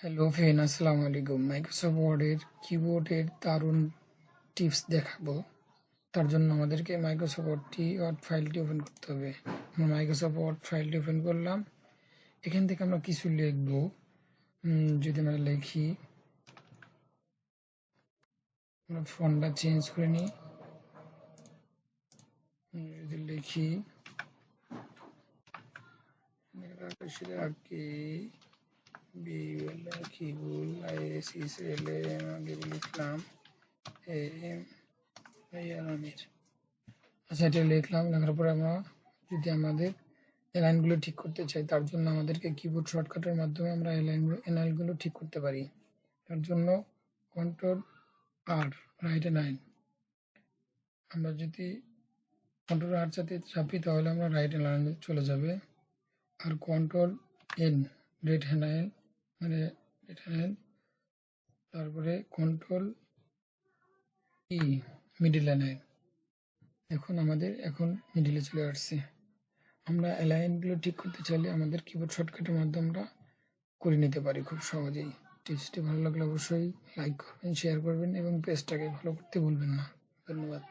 Hello friend, আসসালামু আলাইকুম। Microsoft ওয়ার্ডের কিবোর্ডের দারুণ টিপস দেখাবো। তার জন্য আমাদেরকে মাইক্রোসফট ওয়ার্ড ফাইলটি ওপেন করতে হবে। আমরা মাইক্রোসফট ওয়ার্ড ফাইলটি ওপেন করলাম। এখান থেকে আমরা কিছু লিখব। যদি আমরা লিখি, আমরা ফন্টটা চেঞ্জ করে নিই। যদি লিখি লিখলাম আচ্ছা, এটা লিখলাম। লেখার পরে আমরা যদি আমাদের লাইনগুলো ঠিক করতে চাই, তার জন্য আমাদেরকে কিবোর্ড শর্টকাটের মাধ্যমে আমরা এই লাইনগুলো ঠিক করতে পারি। তার জন্য কন্ট্রোল আর রাইট লাইন, আমরা যদি কন্ট্রোল আর সাথে চাপি তাহলে আমরা রাইট লাইনে চলে যাবে। আর কন্ট্রোল এন রেড হ্যান্ড, মানে রেড হ্যান্ড, তারপরে কন্ট্রোল ই মিডিল লাইন। এখন মিডিলে চলে আসছে। আমরা লাইনগুলো ঠিক করতে চাইলে আমাদের কিবোর্ড শর্টকাটের মাধ্যমে আমরা করে নিতে পারি খুব সহজেই। টিপসটি ভালো লাগলে অবশ্যই লাইক করবেন, শেয়ার করবেন এবং পেজটাকে ফলো করতে ভুলবেন না। ধন্যবাদ।